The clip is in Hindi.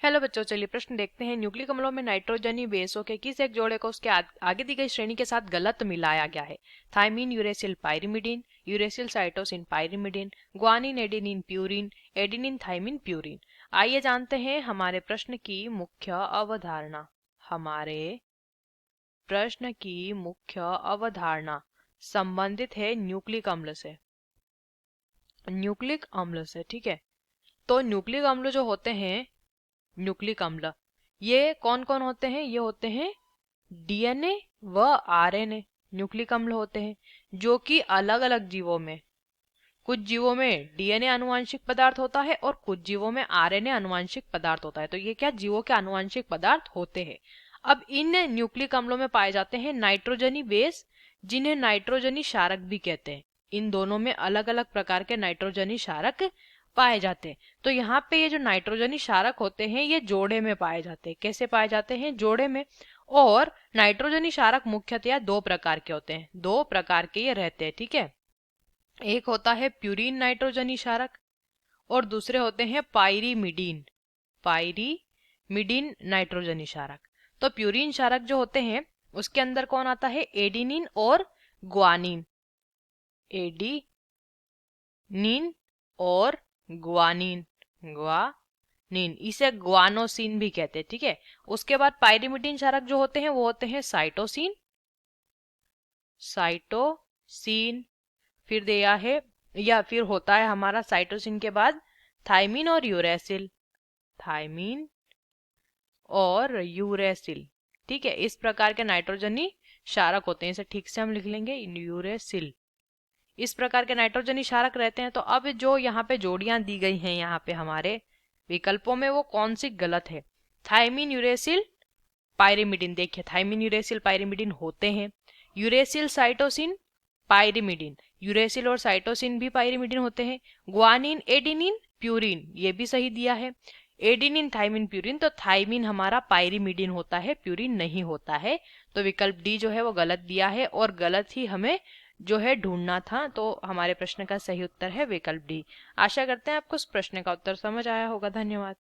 हेलो बच्चों, चलिए प्रश्न देखते हैं। न्यूक्लिक अम्लों में नाइट्रोजनी बेसों के किस एक जोड़े को उसके आगे दी गई श्रेणी के साथ गलत मिलाया गया है? Thymine uracil pyrimidine, uracil cytosine pyrimidine, guanine adenine purine, adenine thymine purine. आइए जानते हैं हमारे प्रश्न की मुख्य अवधारणा। संबंधित है न्यूक्लिक अम्ल से। ठीक है। तो न्यूक्लिक अम्ल जो होते हैं, न्यूक्लिक अम्ल ये कौन कौन होते हैं? ये होते हैं डीएनए व आरएनए न्यूक्लिक अम्ल होते हैं, जो कि अलग अलग जीवों में, कुछ जीवों में डीएनए आनुवांशिक पदार्थ होता है और कुछ जीवों में आरएनए आनुवांशिक पदार्थ होता है। तो ये क्या जीवों के आनुवांशिक पदार्थ होते हैं। अब इन न्यूक्लिक अम्लों में पाए जाते हैं नाइट्रोजनी बेस, जिन्हें नाइट्रोजनी क्षारक भी कहते हैं। इन दोनों में अलग अलग प्रकार के नाइट्रोजनी क्षारक पाए जाते हैं। तो यहाँ पे ये जो नाइट्रोजनी क्षारक होते हैं ये जोड़े में पाए जाते हैं। कैसे पाए जाते हैं? जोड़े में। और नाइट्रोजनी क्षारक मुख्यतया दो प्रकार के होते हैं, दो प्रकार के ये रहते हैं। ठीक है। एक होता है प्यूरिन नाइट्रोजनी क्षारक और दूसरे होते हैं पायरिमिडीन नाइट्रोजनी क्षारक। तो प्यूरिन क्षारक जो होते हैं उसके अंदर कौन आता है? एडिनिन और ग्वानिन। एडिनिन और ग्वानिन इसे ग्वानोसिन भी कहते हैं। ठीक है। उसके बाद पायरिमिडीन क्षारक जो होते हैं वो होते हैं साइटोसिन, फिर दिया है या फिर होता है हमारा साइटोसिन के बाद थाइमिन और यूरेसिल। ठीक है। इस प्रकार के नाइट्रोजनी क्षारक होते हैं। इसे ठीक से हम लिख लेंगे, यूरेसिल। इस प्रकार के नाइट्रोजनी क्षारक रहते हैं। तो अब जो यहाँ पे जोड़ियां दी गई हैं यहाँ पे हमारे विकल्पों में, वो कौन सी गलत है? थाइमिन यूरेसिल पायरिमिडीन, देखिए थाइमिन यूरेसिल पायरिमिडीन होते हैं। यूरेसिल साइटोसिन पायरिमिडीन, यूरेसिल और साइटोसिन भी पायरिमिडीन होते हैं। ग्वानिन एडिनिन प्यूरिन, ये भी सही दिया है। एडिनिन थाइमिन प्यूरिन, तो थाइमिन हमारा पायरिमिडीन होता है, प्यूरिन नहीं होता है। तो विकल्प डी जो है वो गलत दिया है और गलत ही हमें जो है ढूंढना था। तो हमारे प्रश्न का सही उत्तर है विकल्प डी। आशा करते हैं आपको इस प्रश्न का उत्तर समझ आया होगा। धन्यवाद।